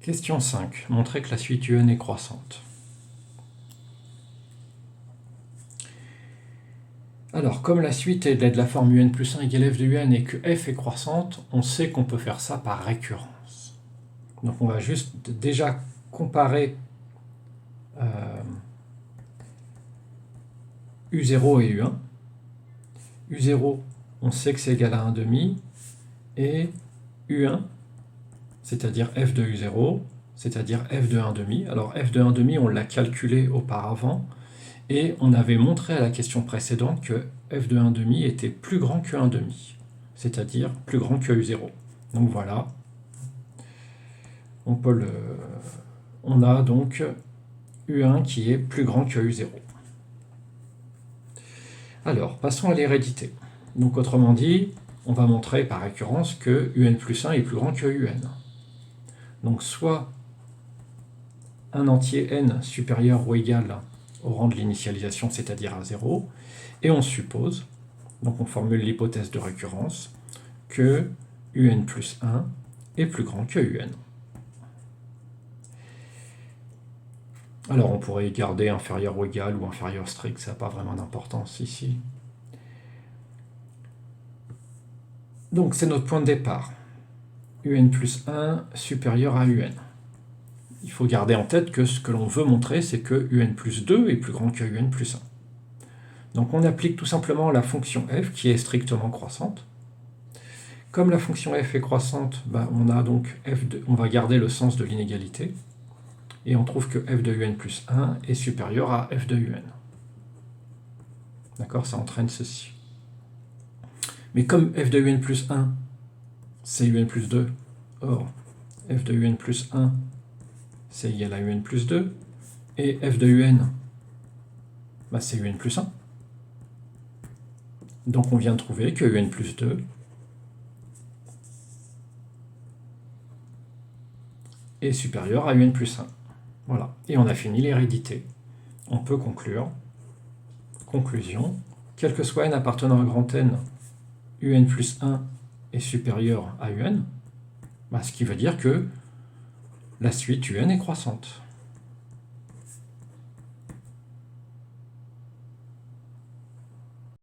Question 5. Montrer que la suite UN est croissante. Alors, comme la suite est de la forme UN plus 1 égale f de UN et que f est croissante, on sait qu'on peut faire ça par récurrence. Donc on va juste déjà comparer U0 et U1. U0, on sait que c'est égal à 1,5, et U1, c'est-à-dire f de U0, c'est-à-dire f de 1,5. Alors f de 1,5, on l'a calculé auparavant, et on avait montré à la question précédente que f de 1,5 était plus grand que 1,5, c'est-à-dire plus grand que U0. Donc voilà, on a donc U1 qui est plus grand que U0. Alors, passons à l'hérédité. Donc autrement dit, on va montrer par récurrence que UN plus 1 est plus grand que UN. Donc soit un entier n supérieur ou égal au rang de l'initialisation, c'est-à-dire à 0, et on suppose, donc on formule l'hypothèse de récurrence, que UN plus 1 est plus grand que UN. Alors on pourrait garder inférieur ou égal ou inférieur strict, ça n'a pas vraiment d'importance ici. Donc c'est notre point de départ. UN plus 1 supérieur à UN. Il faut garder en tête que ce que l'on veut montrer, c'est que UN plus 2 est plus grand que UN plus 1. Donc on applique tout simplement la fonction f qui est strictement croissante. Comme la fonction f est croissante, on a donc on va garder le sens de l'inégalité. Et on trouve que f de UN plus 1 est supérieur à f de UN. D'accord, ça entraîne ceci. Mais comme f de UN plus 1, c'est UN plus 2, or f de UN plus 1, c'est égal à UN plus 2, et f de UN, c'est UN plus 1. Donc on vient de trouver que UN plus 2 est supérieur à UN plus 1. Voilà, et on a fini l'hérédité. On peut conclure. Conclusion, quel que soit n appartenant à grand N, UN plus 1 est supérieur à UN, ce qui veut dire que la suite UN est croissante.